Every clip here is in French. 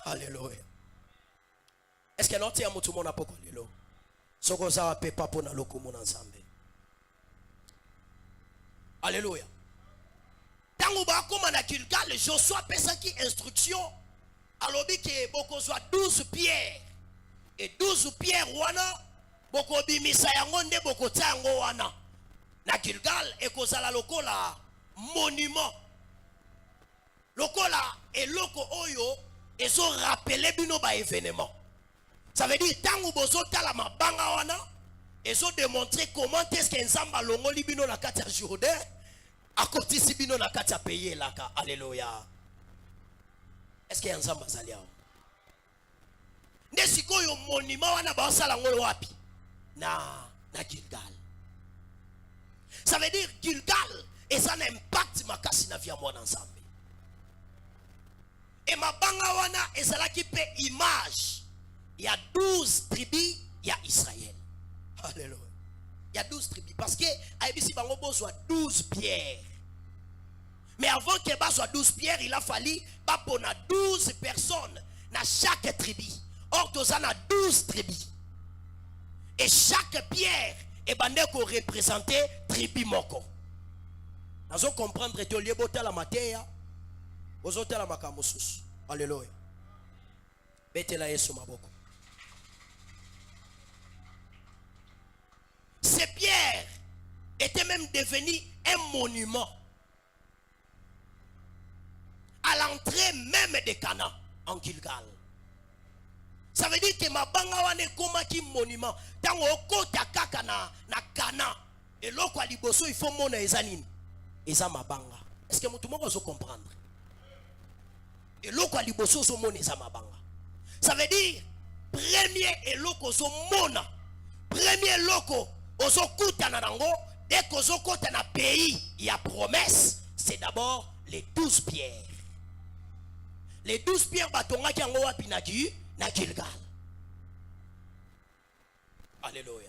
Alléluia. Est-ce que l'on tient à tout le monde à pourquoi l'élo? Ce qu'on a fait pas pour nous comme ensemble. Alléluia. Tant qu'on va comme à Gilgal, Joshua pesa qui instruction. Alors que beaucoup soit 12 pierres et 12 pierres wana beaucoup bimisa yangonde beaucoup tango wana na Gilgal et kozala lokola monument lokola et loko oyo ezo rappeler bino ba événement. Ça veut dire tant que bozo tala mabanga wana ezo démontrer comment est-ce que nzamba longoli bino na kati ya Jourdain akotisi bino na kati ya pays laka. Alléluia. Est-ce qu'il y a nzamba zali awo? Nesiko yo monument wana ba sala ngolo wapi? Na Gilgal. Ça veut dire Gilgal et ça a un impact makasi na vie mwana nzambe. Et mabanga wana ezala ki pe image. Il y a 12 tribus, il y a Israël. Alléluia. Il y a 12 tribus parce que aibisi bango bo soit 12 pierres. Mais avant qu'il soit 12 pierres, il a fallu pour 12 personnes dans chaque tribu. Or, nous avons 12 tribus. Et chaque pierre est représentée tribu moko. Nous allons comprendre que le lieu la matière, vous avez la makamusus. Alléluia. Betela Yesu maboko. Ces pierres étaient même devenues un monument à l'entrée même de Cana en Gilgal. Ça veut dire que ma banga wane koma ki monument tango okota kaka na Cana et loko liboso il faut mona ezanine eza mabanga. Est-ce que mutu moko zo comprendre? Et loko liboso zo mona eza mabanga. Ça veut dire premier et loko zo mona premier loko ozo kutana nango dès que ozo kota na pays il y a promesse, c'est d'abord les 12 pierres. Les 12 pierres batonga qui ont wapi na Gilgal. Alléluia.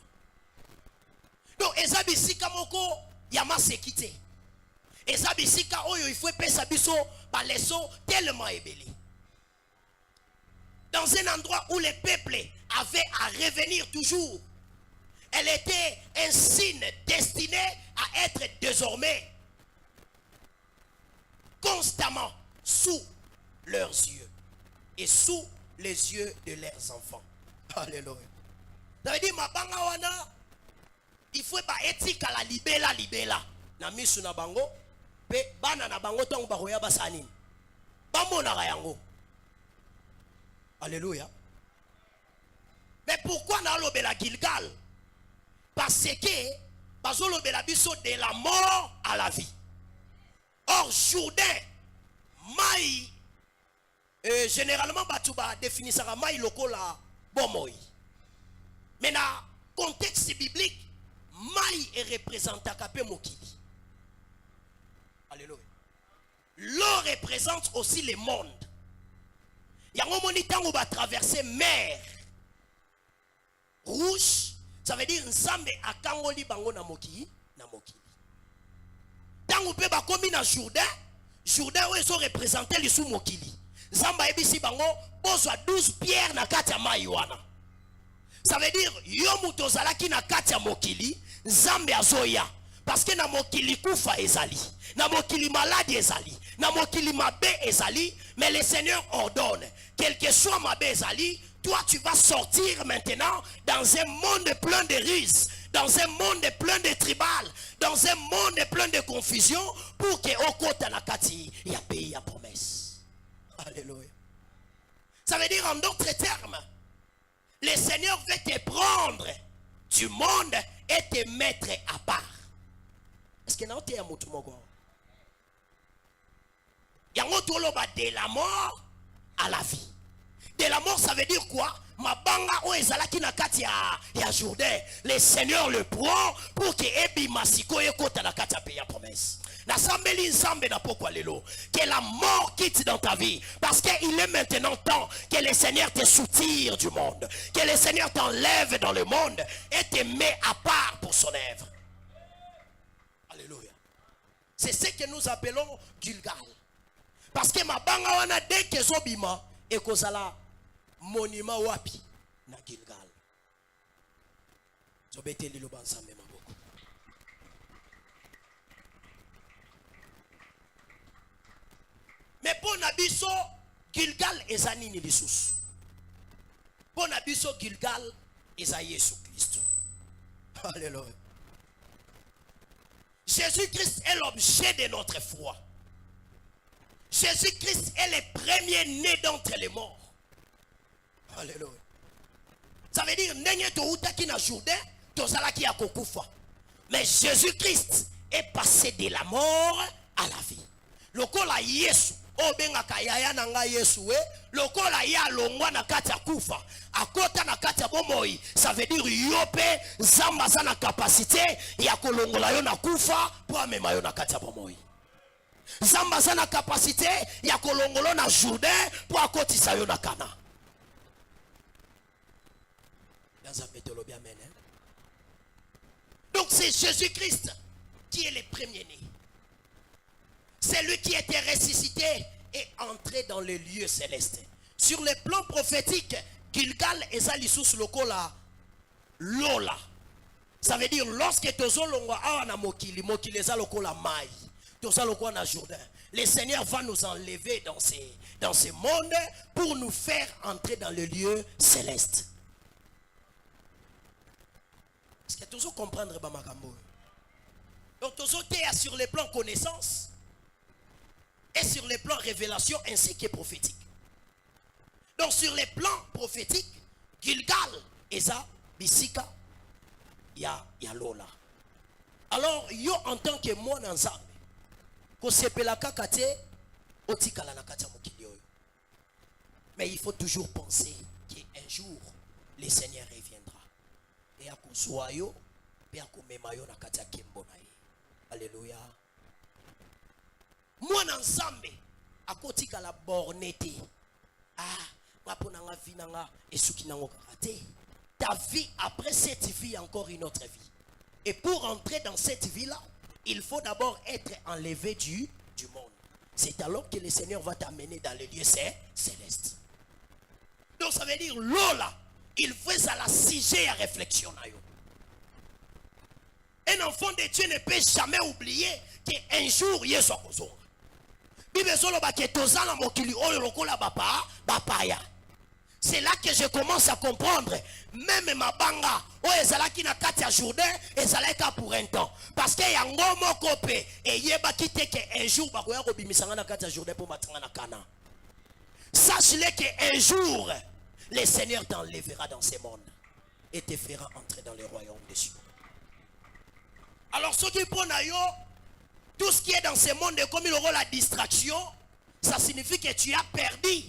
Donc ezabisika moko yama sekite. Ezabisika oyo il faut pesa biso ba leçon tellement ébélé. Dans un endroit où les peuples avaient à revenir toujours, elle était un signe destiné à être désormais constamment sous leurs yeux et sous les yeux de leurs enfants. Alléluia. Ça veut dire mabanga wana il faut pas éthique à la libela na misu na bango pe bana na bango tongo bakoya basani bamona yango. Alléluia. Mais pourquoi na lobela Gilgal? Parce que bazolobela biso de la mort à la vie. Or Jourdain mai généralement batuba définissera mai lokola bomoi. Mais dans le contexte biblique, mai est représenté à Kapé Mokili. Alléluia. L'eau représente aussi le monde. Il y a un moment où va traverser mer rouge, ça veut dire ensemble à Kangoli bango na Mokili. Tant on peut pas comme dans Jourdain où ils sont représentés les sous Mokili. Zamba ebisi bango bozwa 12 pierres na kati ya mai wana. Ça veut dire yo muto zalaki na kati ya mokili Nzambe azoya parce que na mokili kufa ezali, na mokili malade ezali, na mokili mabe ezali, mais le Seigneur ordonne quel que soit mabe ezali, toi tu vas sortir maintenant dans un monde plein de ruses, dans un monde plein de tribal, dans un monde plein de confusion pour que okota na kati ya pays ya promesse. Alléluia. Ça veut dire en d'autres termes, le Seigneur veut te prendre du monde et te mettre à part. Est-ce que vous avez un mot? Il y a un mot de la mort à la vie. De la mort, ça veut dire quoi? Mabanga o ezalaki na kati ya Jourdain. Le Seigneur le prend pour que ebi masiko ekota na kati ya pays ya promesse. Que la mort quitte dans ta vie. Parce qu'il est maintenant temps que le Seigneur te soutire du monde. Que le Seigneur t'enlève dans le monde et te met à part pour son œuvre. Alléluia. C'est ce que nous appelons Gilgal. Parce que ma banga wana dès que zobima ekozala monument wapi na Gilgal. Zobeteli loba nzambe maboko. Mais pour Nabiso, Gilgal eza nini lisusu? Pour Nabiso, Gilgal eza Yesu Christ. Alléluia. Jésus-Christ est l'objet de notre foi. Jésus-Christ est le premier né d'entre les morts. Alléluia. Ça veut dire, n'est-ce pas outa qui n'a Jourdain, tozala qui a kokufa. Mais Jésus-Christ est passé de la mort à la vie. Lokola Yesu, obenga kayaya nanga Yesu we, lokola ya longwa na kati ya kufa, akota na kati ya bomoi, ça veut dire yope zamba za na capacité ya kolongola yo na kufa pour amema yo na kati ya bomoi. Zamba za na capacité ya kolongolo na Jourdain pour akotisa yo na Kana. Donc c'est Jésus-Christ qui est le premier-né. C'est lui qui était ressuscité et entré dans les lieux célestes. Sur le plan prophétique, Gilgal ezali sous lokola lola. Ça veut dire lorsque tozolongwa awa na mokili, mokili eza lokola mai. Tozalokwa na Jourdain. Le Seigneur va nous enlever dans ce monde pour nous faire entrer dans les lieux célestes. Est-ce que toujours comprendre Bamakambo? Donc toujours sur les plans connaissance et sur les plans révélation ainsi que prophétique. Donc sur les plans prophétiques, Gilgal, Eza, Bisika, ya Lola. Alors yo en tant que moi ensemble, ko sepelaka kate otikala na kati ya mokili oyo. Mais il faut toujours penser qu'un jour le Seigneur reviendra. Et à Kouswayo, et à Komemayo na kati ya kembo na ye. Alléluia. Moi ensemble, à kotikala bornete. Ah, maponanga vinanga esuki nango karate. Ta vie après cette vie encore une autre vie. Et pour entrer dans cette vie-là, il faut d'abord être enlevé du monde. C'est alors que le Seigneur va t'amener dans les lieux célestes. Donc ça veut dire, Lola, il faut à la sujet à réflexion. Un enfant de Dieu ne peut jamais oublier qu'un jour, il est Kozonga. Bible solo ba ke tozala mokili oyo lokola bapaya. C'est là que je commence à comprendre. Même ma banga, oh ezalaki na kati ya Jourdain, ezalaka pour un temps. Parce que yango moko pe et yeba kite que un jour ba koya ko bimisanga na kati ya Jourdain pour matanga na Kana. Sache-le que un jour le Seigneur t'enlèvera dans ce monde et te fera entrer dans le royaume des cieux. Alors ce qui prend à yo, tout ce qui est dans ce monde comme il aura la distraction, ça signifie que tu as perdu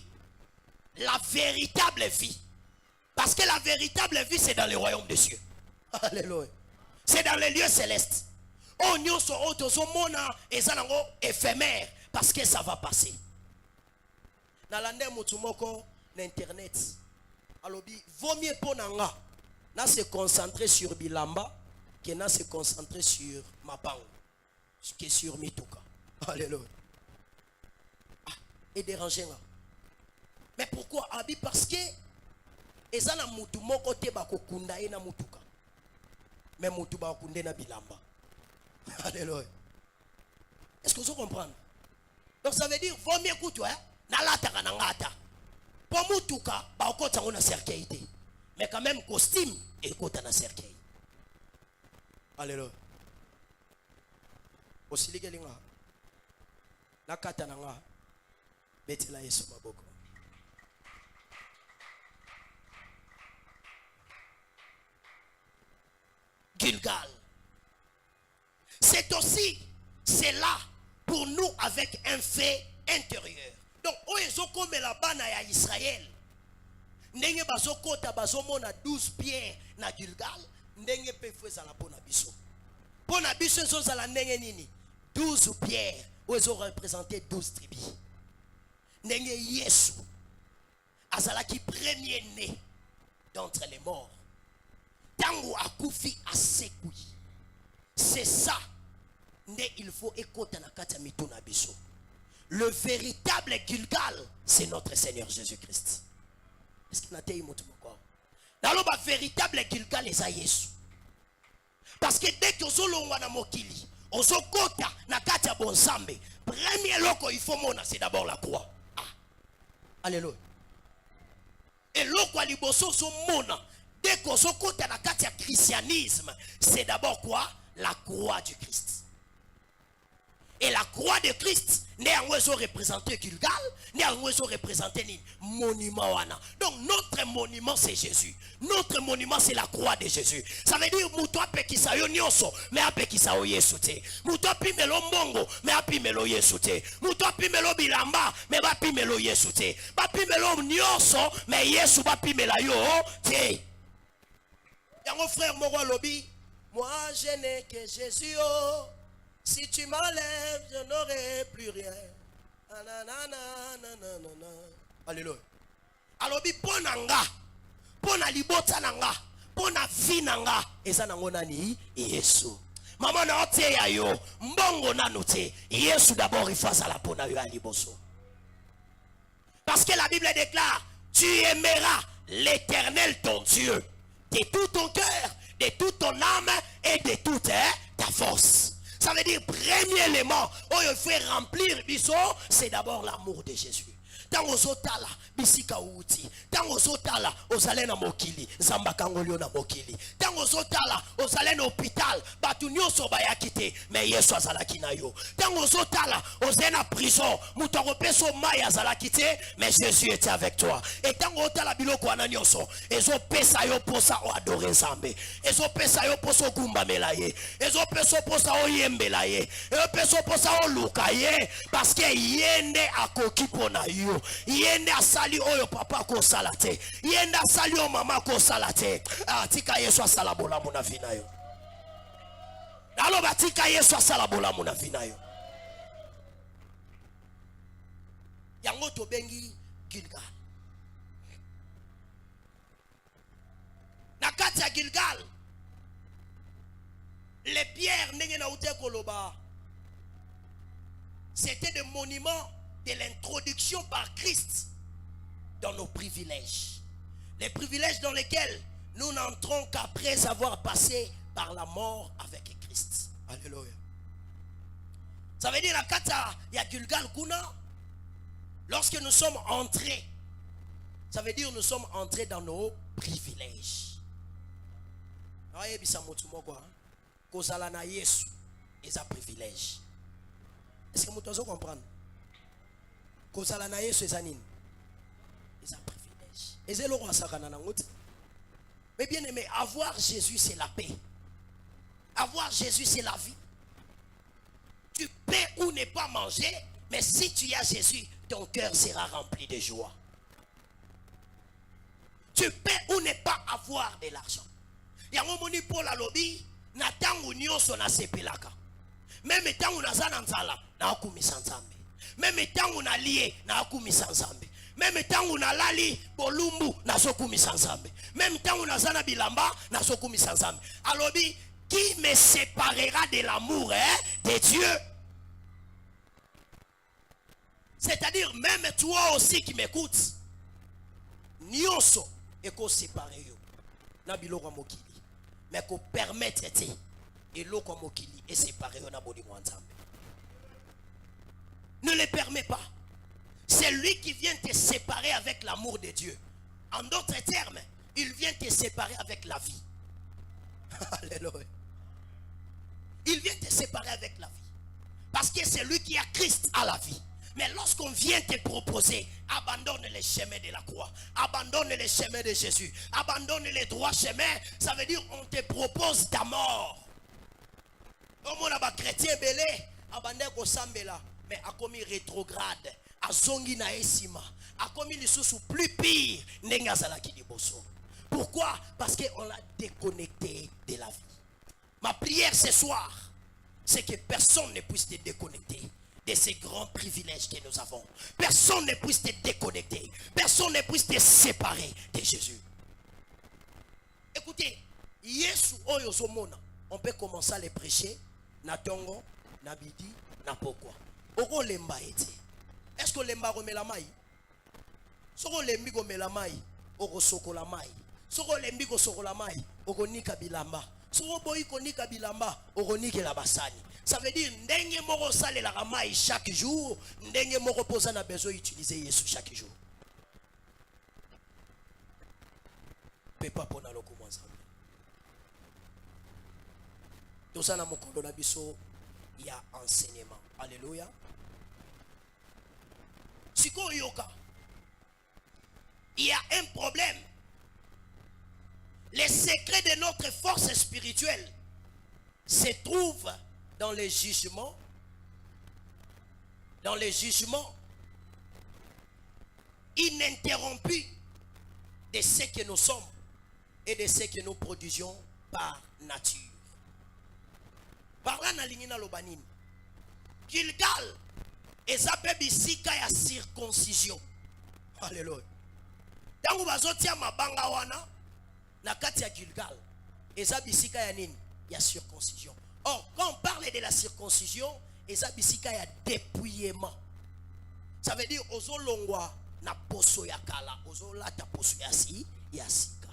la véritable vie. Parce que la véritable vie, c'est dans le royaume des cieux. Alléluia. C'est dans les lieux célestes. Oh, nous sommes éphémère. Parce que ça va passer. Dans l'année Moutumoko, l'internet. Alors, vaut mieux pour Nanga. N'a se concentrer sur Bilamba que n'a se concentrer sur Mapang. Que sur Mituka. Alléluia. Ah, et déranger là. Mais pourquoi Abi? Parce que ezana mutu moko te bakokunda ye na mutuka. Mais mutu bakunde na bilamba. Alléluia. Est-ce que vous comprenez? Donc ça veut dire vaut mieux que toi na lata na ngata. Pour mutuka bakota ngona cercueil te. Mais quand même costume et kota na cercueil. Alléluia. Osili gelinga. Na kata na nga. Betela Yesu maboko. Gilgal. C'est aussi cela pour nous avec un fait intérieur. Donc, oyezo comme la bana ya Israël. Ndenge bazoko ta bazomona 12 pierres na Gilgal, ndenge pe fweza la pona biso. Pona biso zo za la ndenge nini? 12 pierres, oyezo représenter 12 tribus. Ndenge Yesu azalaki premier né d'entre les morts. Tango akufi asekui. C'est ça. Ne il faut écouter na kati ya mituna biso. le véritable Gilgal, c'est notre Seigneur Jésus-Christ. Est-ce qu'il y a un mot dans le véritable Gilgal, c'est Jésus. Parce que dès que vous avez un mokili, vous avez un kata bonsambe, premier loko il faut mona, c'est d'abord la croix. Ah. Alléluia. Et loko aliboso so mona, dès que vous avez un kata christianisme, c'est d'abord quoi? La croix du Christ. Et la croix de Christ n'est en représenté Gilgal, n'est en représenté monument. Donc notre monument c'est Jésus. Notre monument c'est la croix de Jésus. Ça veut dire muto apekisa yo nyonso, mais apekisa o Yesu te. Muto apimelo mbongo, mais apimelo Yesu te. Muto apimelo bilamba, mais bapimelo Yesu te. Bapimelo nyonso, mais Yesu bapimela yo te. Yango frère moko lobi, moi je n'ai que Jésus. Oh. Si tu m'enlèves, je n'aurai plus rien. Alléluia. Alors, ponanga, pona libota nanga, pona finanga, eza nango nani Yesu. Maman na ote ya yo, mbongo nanote. Yesu d'abord il fasse la pona yo aliboso. Parce que la Bible déclare, tu aimeras l'Éternel ton Dieu de tout ton cœur, de toute ton âme et de toute ta force. Ça veut dire, premier élément, où il faut remplir biso, c'est d'abord l'amour de Jésus. Tant aux otala, bisika outi. Tant aux otala, aux alena mokili, zambakangolio na mokili. Tant aux otala, aux alena hôpital, batunyo sobayakite, mais yesu azalaki na yo. Tant aux otala, aux ena prison, mutaropeso maya azalakite, mais Jésus était avec toi. Et tant aux otala biloko ananyoso, ezo pesa yo posa o adore zambe. Ezo pesa yo poso gumba melaye. Ezo peso posa o yembelaye. Ezo peso posa o lukaye, parce que yende akoki pona yo. Yende asali oyo papa ko salate. Yende asali o mama ko salate. Ah tika Yesu asala bolamu na vina yo. Nalo batika Yesu asala bolamu na vina yo. Yango to bengi Gilgal. Na kati ya Gilgal, les pierres nenge na ute koloba, c'était des monuments de l'introduction par Christ dans nos privilèges. Les privilèges dans lesquels nous n'entrons qu'après avoir passé par la mort avec Christ. Alléluia. Ça veut dire la kata ya Gilgal kuna, lorsque nous sommes entrés, ça veut dire nous sommes entrés dans nos privilèges. Aye bisa mutu moko kozala na Yesu eza privilège. Est-ce que mutu ozo comprendre? Kozala na Yesu eza nini? Eza privilège. Ezelo ko asakana na ngote. Mais bien aimé, avoir Jésus c'est la paix. Avoir Jésus c'est la vie. Tu peux ou ne pas manger, mais si tu as Jésus, ton cœur sera rempli de joie. Tu peux ou ne pas avoir de l'argent. Yango moni pour la lobby, na tangu nyonso na sepelaka. Même tangu na zana nzala, na akumisa nzambe. Même tangu na lié, na akumisa nzambe. Même tangu na lali bolumbu, na sokumisa nzambe. Même tangu na zana bilamba, na sokumisa nzambe. Alobi, qui me séparera de l'amour de Dieu? C'est-à-dire, même toi aussi qui m'écoutes, nyonso eko séparé yo. Na biloko mokili. Mais qu'on permette et l'eau mokili est séparé yo na bodi nzambe. Ne le permet pas. C'est lui qui vient te séparer avec l'amour de Dieu. En d'autres termes, il vient te séparer avec la vie. Alléluia. Il vient te séparer avec la vie. Parce que c'est lui qui a Christ à la vie. Mais lorsqu'on vient te proposer, abandonne les chemins de la croix, abandonne les chemins de Jésus, abandonne les droits chemins, ça veut dire on te propose ta mort. Au monde a chrétien belé, abandonne ko sambela, mais a commis rétrograde, a zongi na esima, a commis les sous plus pire, nenga zalaki di boso. Pourquoi? Parce qu'on l'a déconnecté de la vie. Ma prière ce soir, c'est que personne ne puisse te déconnecter de ces grands privilèges que nous avons. Personne ne puisse te déconnecter. Personne ne puisse te séparer de Jésus. Écoutez, Yesu oyo zomona, on peut commencer à les prêcher na tongo, na bidi, na pokwa. Oko lemba ete. Est-ce que lemba komela mai? Soko lembi komela mai, oko sokola mai. Soko lembi ko sokola mai, oko nika bilamba. Soko boyi ko nika bilamba, oko nikela basani. Ça veut dire ndenge moko salela mai chaque jour, ndenge moko posa na besoin utiliser Yesu chaque jour. Pepa pona loko mwanzambe. Toza na mokolo na biso ya enseignement. Alléluia. Siko yoka. Il y a un problème. Les secrets de notre force spirituelle se trouvent dans les jugements ininterrompus de ce que nous sommes et de ce que nous produisions par nature. Par là, na lingina lobanine. Gilgal ezape bisika ya circoncision. Alléluia. Tangu bazotia mabanga wana na kati ya Gilgal, eza bisika ya nini? Ya circoncision. Or, quand on parle de la circoncision, eza bisika ya dépouillement. Ça veut dire ozolongwa na poso ya kala, ozolata poso ya sika.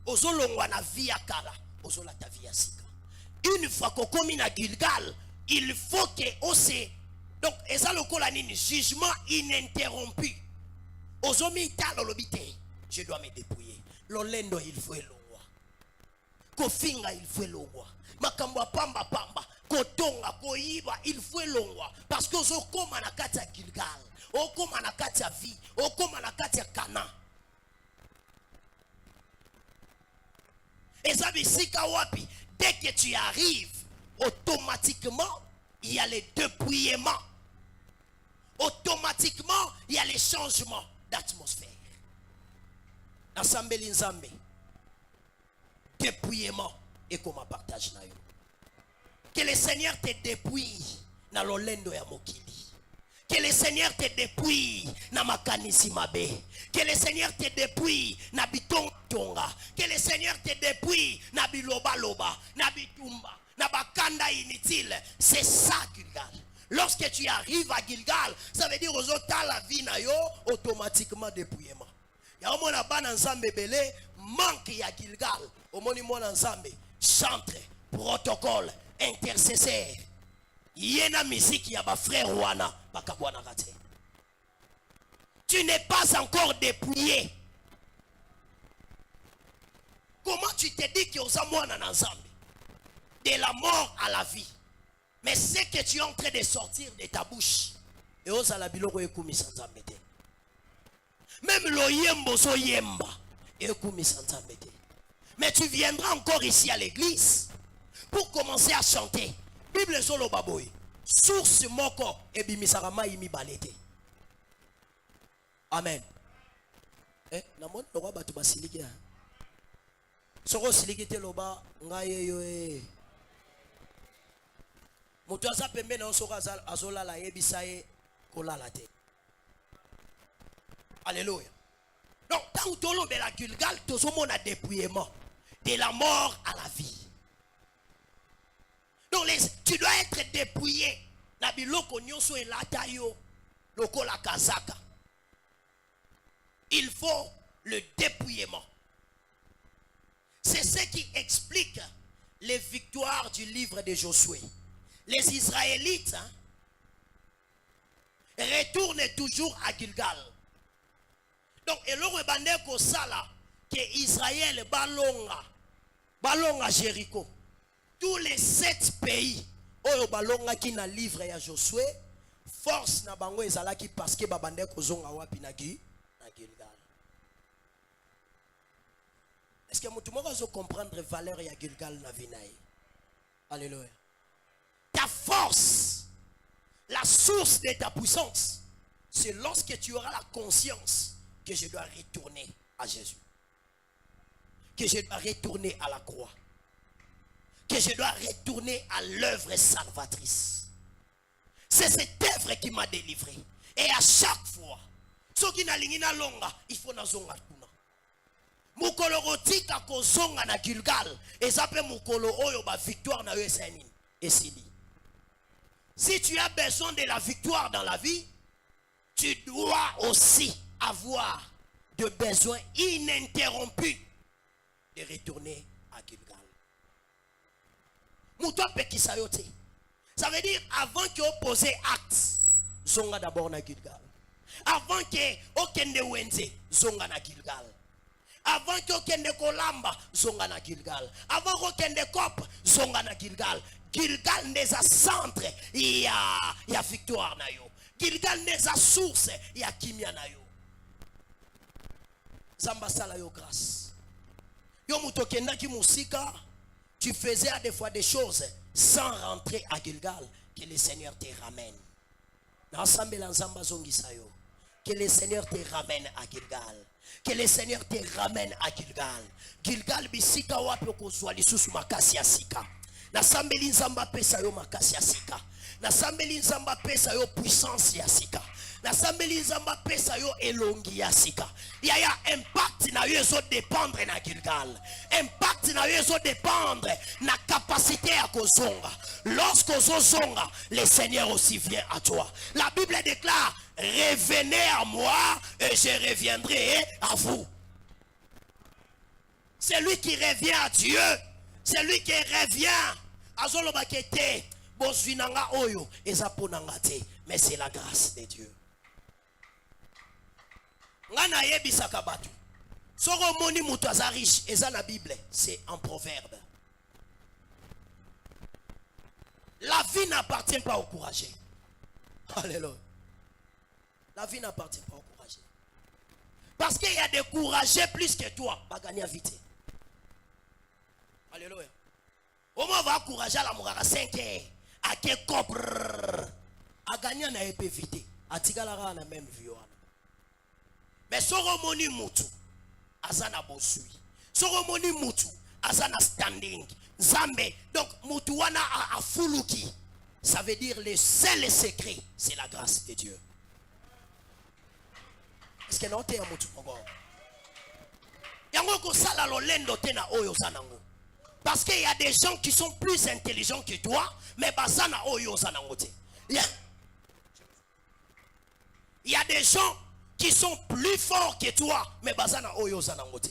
Ozolongwa na vie ya kala, ozolata vie ya sika. Une fois qu'on commis na Gilgal, il faut que on se donc eza lokola nini jugement ininterrompu. Ozomi talo lobite, je dois me dépouiller. Lolendo il faut elongwa. Kofinga il faut elongwa. Makambo pamba kotonga koiba il faut elongwa parce que ozokoma na kati ya Gilgal, okoma na kati ya vie, okoma na kati ya Kana. Eza bisika wapi? Dès que tu arrives, automatiquement, il y a les dépouillements. Automatiquement, il y a les changements d'atmosphère. Ensemble, l'inzambe. Dépouillement. Et comment partage na yo. Que le Seigneur te dépouille na lolendo ya mokili. Que le Seigneur te dépouille na makanisi mabe. Que le Seigneur te dépouille na bitonga. Que le Seigneur te dépouille na biloba loba, na bitumba, na bakanda inutile. C'est ça Gilgal. Lorsque tu arrives à Gilgal, ça veut dire aux autres la vie na yo automatiquement dépouillement. Ya omona bana nzambe belé manque ya Gilgal. Omoni mona nzambe chantre, protocole, intercesseur. Yena musique ya ba frère wana bakabwana kate. Tu n'es pas encore dépouillé. Comment tu te dis que aux amouana nzambe de la mort à la vie? Mais c'est que tu es en train de sortir de ta bouche. Et aux alabiloko ekumi sanzambe te. Même lo yembo so yemba ekumi sanzambe te. Mais tu viendras encore ici à l'église pour commencer à chanter. Bible solo baboy. Source moko ebimisarama imi balete. Amen. Namoni loba batu basiliki ya. Soko siliki te loba ngaye yo Mutu aza pembe na osoka azola la yebisaye kolala te. Alléluia. Donc, tant que l'on la Gilgal, tout le monde a dépouillement. De la mort à la vie. Donc, tu dois être dépouillé. Nabi loko nyonso e latayo, loko la kazaka. Il faut le dépouillement. C'est ce qui explique les victoires du livre de Josué. Les Israélites retournent toujours à Gilgal. Donc, et l'on bande ko sala que Israël balonga Jéricho. Tous les 7 pays oyo balonga ki na livre ya Josué, force na bango ezalaki parce que babande ko zonga wapi na Gilgal. Est-ce que mutu moko zo comprendre valeur ya Gilgal na vinaï? Alléluia. Ta force, la source de ta puissance, c'est lorsque tu auras la conscience que je dois retourner à Jésus, que je dois retourner à la croix, que je dois retourner à l'œuvre salvatrice. C'est cette œuvre qui m'a délivré. Et à chaque fois, ce qui n'a pas longa, il faut na zonga tuna. Mukolo rotika ko zonga na Gilgal, et ça peut mukolo oyo ba victoire na yo eseni esili. Si tu as besoin de la victoire dans la vie, tu dois aussi avoir de besoin ininterrompu de retourner à Gilgal. Moutoua Pekisayote. Ça veut dire avant que vous posez acte, zonga d'abord na Gilgal. Avant que vous kende wenze, zonga na Gilgal. Avant que vous kende kolamba, zonga na Gilgal. Avant que vous kende kop, zonga na Gilgal. Gilgal n'est un centre, il y a victoire na yo. Gilgal n'est un source, il y a kimia na yo. Zamba sala yo grâce. Yo muto kenda ki musika, tu faisais à des fois des choses sans rentrer à Gilgal, que le Seigneur te ramène. Que le Seigneur te ramène à Gilgal. Que le Seigneur te ramène à Gilgal. Gilgal bisika wapi okozwa lisusu makasi ya sika. Nasambeli nzamba pesa yo makasi ya sika. Nasambeli nzamba pesa yo puissance ya sika. Nasambeli nzamba pesa yo elongi ya sika. Yaya impact na yo ezo dépendre na Gilgal. Impact na yo ezo dépendre na capacité à kozonga. Lorsque zonga, le Seigneur aussi vient à toi. La Bible déclare: revenez à moi et je reviendrai à vous. C'est lui qui revient à Dieu. C'est lui qui revient à Zolobakete. Bosvinanga oyo ezaponanga te, mais c'est la grâce de Dieu. Ngana yebisaka batu. Soro moni mutu aza riche, eza na Bible, c'est en proverbe. La vie n'appartient pas au courageux. Alléluia. La vie n'appartient pas au courageux. Parce qu'il y a des courageux plus que toi. Va gagner vite. Alléluia. Au moins, va encourager à la mourir à 5 heures. À quel copre. À gagner, on a épée vite. À Tigalara, on a même vu. Mais Soromoni Moutou, Azana Bosui. Soromoni Moutou, Azana standing. Zambe. Donc, Moutouana a Fuluki. Ça veut dire le seul secret, c'est la grâce de Dieu. Est-ce que non, tu es un Moutou? Parce qu'il y a des gens qui sont plus intelligents que toi, mais basana oyo zanangote. Il y a des gens qui sont plus forts que toi, mais basana oyo zanangote.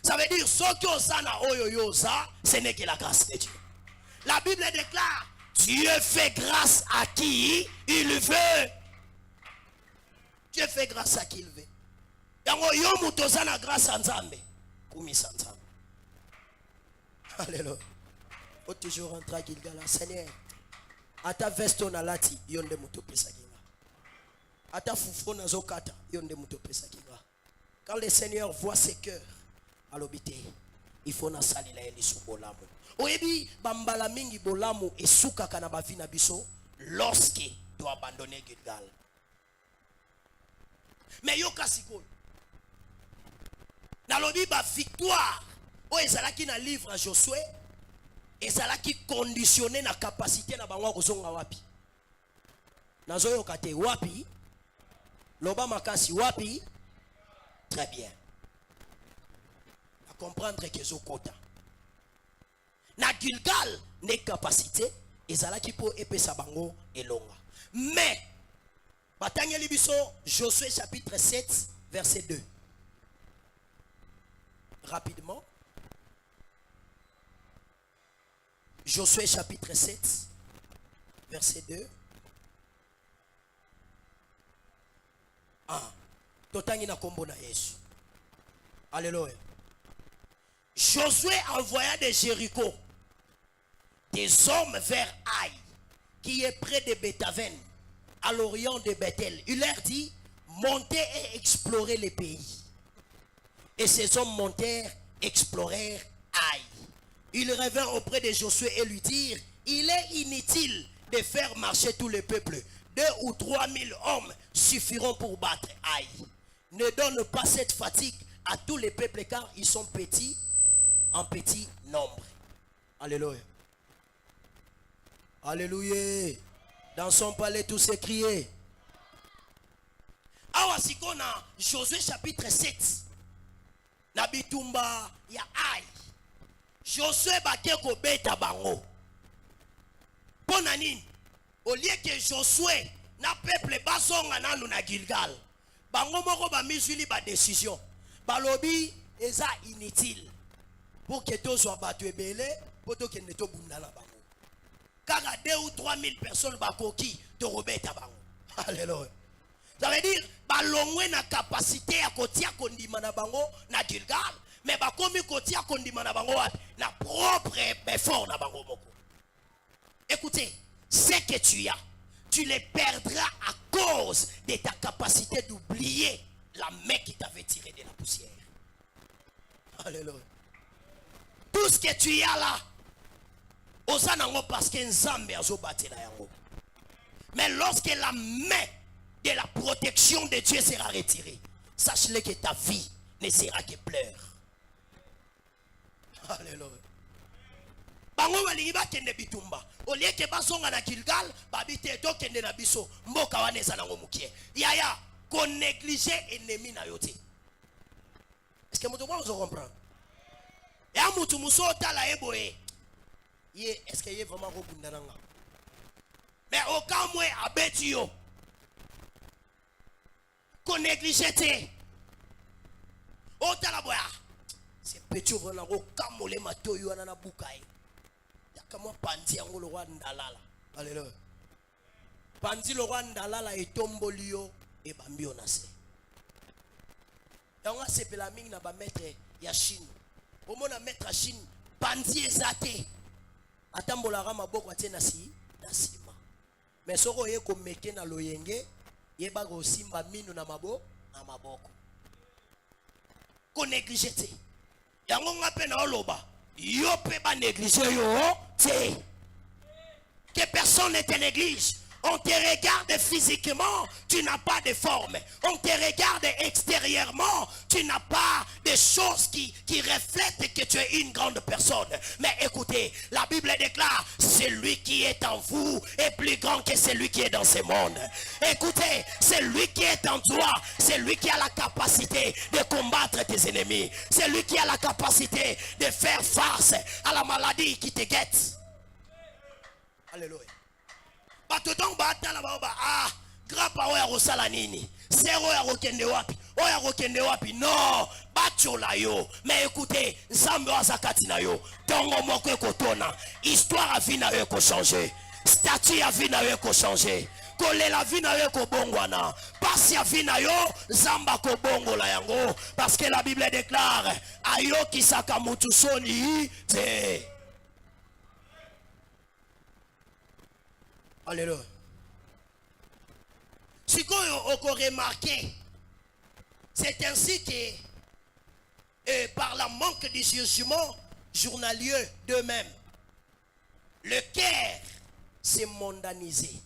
Ça veut dire ce que osana oyo yoza, ce n'est que la grâce de Dieu. La Bible déclare: Dieu fait grâce à qui il veut. Dieu fait grâce à qui il veut. Yango yo mutozana grâce à Nzambe. Kumisa Nzambe. Alléluia. Faut toujours rentrer à Gilgal. Seigneur, à ta veste on a lati, yonde muto pesa ginga. À ta foufou na zokata, yonde muto pesa ginga. Quand le Seigneur voit ses cœurs, à l'obité, il faut na salila eli sou bolamu. Oyebi bambala mingi bolamu esuka kana bavina biso lorsque tu abandonner Gilgal. Mais yo kasiko. Na lobi ba victoire. O ezalaki na livre à Josué, ezalaki conditionné na capacité na bango kozonga wapi. Nazoyo kate wapi? Loba makasi wapi? Très bien. À comprendre que zokota. Na Gilgal ne capacité ezalaki po epesa bango elonga. Mais batangeli biso Josué chapitre 7 verset 2. Rapidement. Josué chapitre 7, verset 2. Totangi na kombo na Yesu. Alléluia. Josué envoya de Jéricho des hommes vers Aï, qui est près de Bethaven, à l'orient de Bethel. Il leur dit: montez et explorez les pays. Et ces hommes montèrent, explorèrent Aï. Ils revinrent auprès de Josué et lui dirent: il est inutile de faire marcher tout le peuple. 2 ou 3 000 hommes suffiront pour battre Aï. Ne donne pas cette fatigue à tous les peuples, car ils sont petits, en petit nombre. Alléluia. Alléluia. Dans son palais, tous s'écriaient. Awasikona, Josué chapitre 7. Nabitumba ya Aï. Josué bakeko beta bango. Ponanine, au lieu que Josué na peuple bazonga nanu na Gilgal. Bango moko ba misuli ba décision. Balobi eza inutile. Pour que to soit battu ebele, pour to kende to bunda na bango. Kaka 2 ou 3 000 personnes bakoki to robeta bango. Alléluia. Ça veut dire balongwe na capacité à kotia kondima na bango na Gilgal, mais bakomi kotia kondima na bango na propre effort na bango moko. Écoutez, ce que tu as, tu les perdras à cause de ta capacité d'oublier la main qui t'avait tiré de la poussière. Alléluia. Tout ce que tu as là, osanango parce que Nzambe azobate la yango. Mais lorsque la main de la protection de Dieu sera retirée, sache-le que ta vie ne sera que pleurs. Alléluia. Bango balingi bakende bitumba. Au lieu que basonga na Gilgal, babite to kende na biso. Mboka wana eza nango mukie. Yaya, ko négliger ennemi na yote. Est-ce que vous comprenez? Ya mutu musota la eboe. Est-ce que y est vraiment robundananga? Mais au cas où abeti yo. Ko négliger te. Ota la boya. C'est petit vraiment au kamole matoyo na bukai. Yakama pandi yango le roi ndalala. Alléluia. Pandi le roi ndalala etombolio e bambio na se. Yanga sepela mingi na ba maître ya Chine. Omona maître Chine pandi ezate. Atambola rama boko atie na sima. Mais soko ye ko meke na loyenge ye ba go simba minu na maboko. Ko négliger te. Yango ngape na oloba yo pe ba négliger yo te. Que personne ne te néglige. On te regarde physiquement, tu n'as pas de forme. On te regarde extérieurement, tu n'as pas de choses qui reflètent que tu es une grande personne. Mais écoutez, la Bible déclare, celui qui est en vous est plus grand que celui qui est dans ce monde. Écoutez, celui qui est en toi, c'est lui qui a la capacité de combattre tes ennemis. C'est lui qui a la capacité de faire face à la maladie qui te guette. Alléluia. Batodong batala baba grapa oya rosala nini zéro ya rokende wapi oya rokende wapi non bachola yo. Mais écoutez, Nzambe azakati na yo tongo moko ekotona histoire a vie na yo ko changer, statut a vie na yo ko changer, kolela vie na yo ko bongwana, pasi a vie na yo Nzamba ko bongola yango, parce que la Bible déclare ayo kisaka mutu soni te. Alléluia. Ce qu'on a remarqué, c'est ainsi que par le manque de jugement journalier d'eux-mêmes, le cœur s'est mondanisé.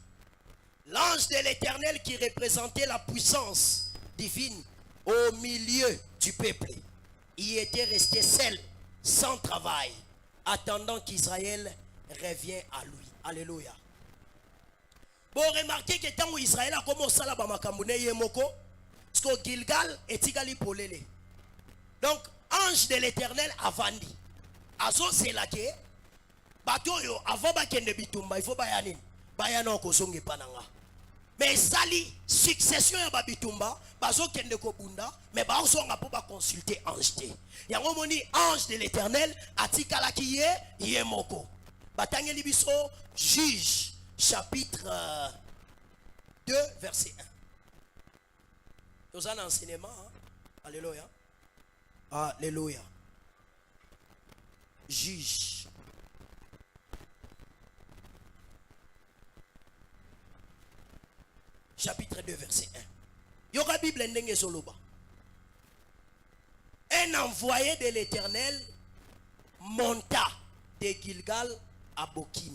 L'ange de l'Éternel qui représentait la puissance divine au milieu du peuple, y était resté seul, sans travail, attendant qu'Israël revienne à lui. Alléluia. Bon, remarquez que tant Israël a commencé à bamakamune yemoko, parce que Gilgal est égali pour l'élé. Donc, ange de l'Éternel a vendu. Azo c'est là que, bateau yo, avant bakende bitumba, il faut bayanin. Bayano kosonge pananga. Mais sali, succession ya babitumba, bazo kende kobunda, mais bazo nga pour consulter ange te. Yango moni ange de l'Éternel, atikala kiye yemoko. Batangeli biso, juge. Chapitre 2, verset 1. Nous avons un enseignement. Hein? Alléluia. Alléluia. Juge. Chapitre 2, verset 1. Yoga Bible ndenge soloba. Un envoyé de l'Éternel monta de Gilgal à Bokim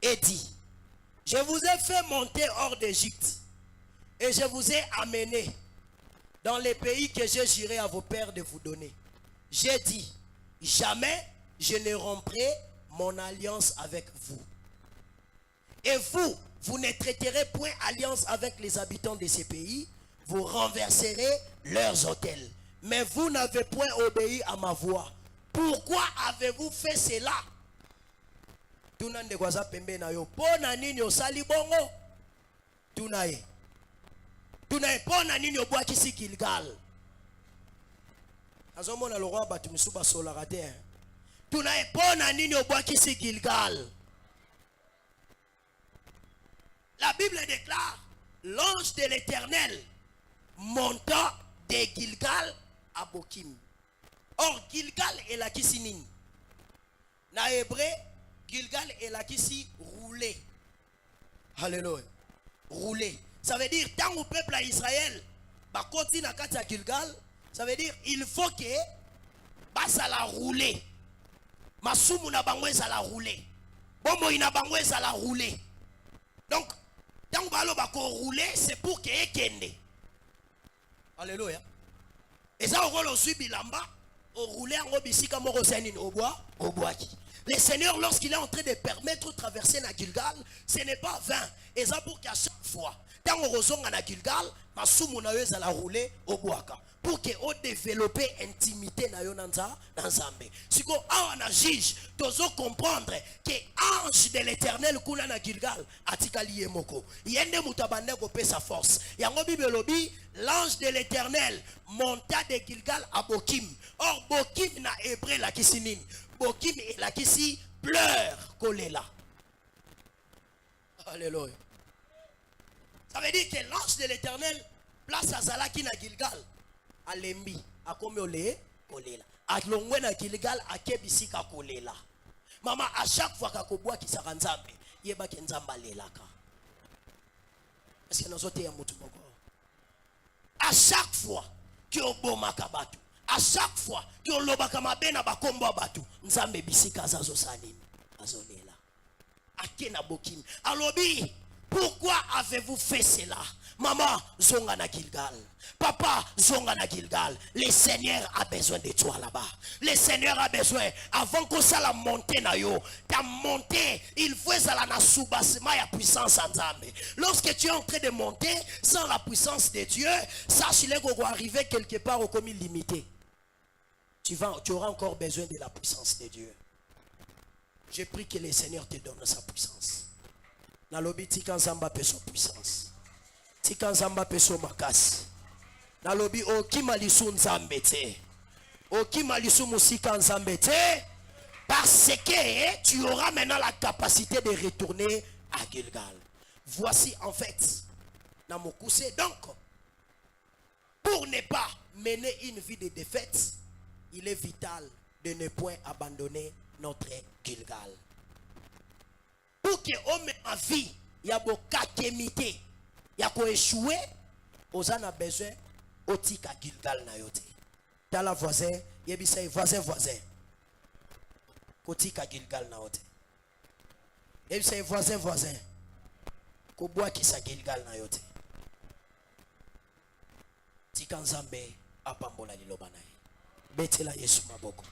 et dit, je vous ai fait monter hors d'Égypte et je vous ai amené dans les pays que j'ai juré à vos pères de vous donner. J'ai dit, jamais je ne romprai mon alliance avec vous. Et vous, vous ne traiterez point alliance avec les habitants de ces pays, vous renverserez leurs autels. Mais vous n'avez point obéi à ma voix. Pourquoi avez-vous fait cela? Tunande kwaza pembe na yo pona nini osali bongo Tunaye pona nini obwakisi Gilgal. Azomona le roi batu misuba solarate. Tunaye pona nini obwakisi Gilgal. La Bible déclare, l'ange de l'Éternel monta de Gilgal à Bokim. Or Gilgal est la kisinin. Na hébreu, Gilgal est la kisi roulé. Alléluia. Roulé. Ça veut dire, tant au peuple à Israël, bah continue à Katia Gilgal, ça veut dire, il faut que bah ça la roulé. Masumu na bangwe ça la roulé. Bomo ina bangwe ça la roulé. Donc, tant que bah roulé, c'est pour que ekende. Alléluia. Et ça, on le suit bilamba, on roulait en obisika moro senin au bois, le Seigneur, lorsqu'il est en train de permettre de traverser na Gilgal, ce n'est pas vain. Et ça pour qu'à chaque fois, tant on ressort na Gilgal, ma soumonaeuse à la rouler au bois. Pour que on développe intimité na yonanza dans Zambé. Si on a juge, dozo comprendre que ange de l'Éternel kuna na Gilgal atikali yemoko. Yende mutabande ko pe sa force. Yango Bible lobi, l'ange de l'Éternel monta de Gilgal à Bokim. Or Bokim na hébreu la kisinine. Bokim et la kisi pleure kolela. Alléluia. Ça veut dire que l'ange de l'Éternel place à Zalaki na Gilgal. Alembi akomi ole kolela atlongwe na Gilgal akebisika kolela. Mama à chaque fois kakobwa kisaka nzambe yeba ke nzamba lelaka. Est-ce que nous autres mutu moko? À chaque fois que oboma kabatu, à chaque fois que olobaka mabena bakombo batu, nzambe bisika zazo sanini azolela. Akena Bokim. Alobi, pourquoi avez-vous fait cela? Maman, zonga na Gilgal. Papa, zonga na Gilgal. Le Seigneur a besoin de toi là-bas. Le Seigneur a besoin, avant que ça la monte na yo, ta montée, il faut ça la soubassement ya puissance en Zambé. Lorsque tu es en train de monter sans la puissance de Dieu, sache qu'on va arriver quelque part au commis limité. Tu auras encore besoin de la puissance de Dieu. Je prie que le Seigneur te donne sa puissance. Nalobi tika nzamba peso puissance. Tika nzamba peso makasi. Nalobi okima lisu nzambe te. Okima lisu musika nzambe te. Parce que tu auras maintenant la capacité de retourner à Gilgal. Voici en fait na mokuse. Donc, pour ne pas mener une vie de défaite, il est vital de ne point abandonner notre Gilgal. Pour que homme en vie, il y a beaucoup de il y a quoi échouer, on a besoin otika Gilgal na yote. T'as la voisin, yebisa voisin. Kotika Gilgal na yote. Yebisa voisin. Ko boa kisa Gilgal na yote. Tika nzambe apambola liloba naye. Betela Yesu maboko.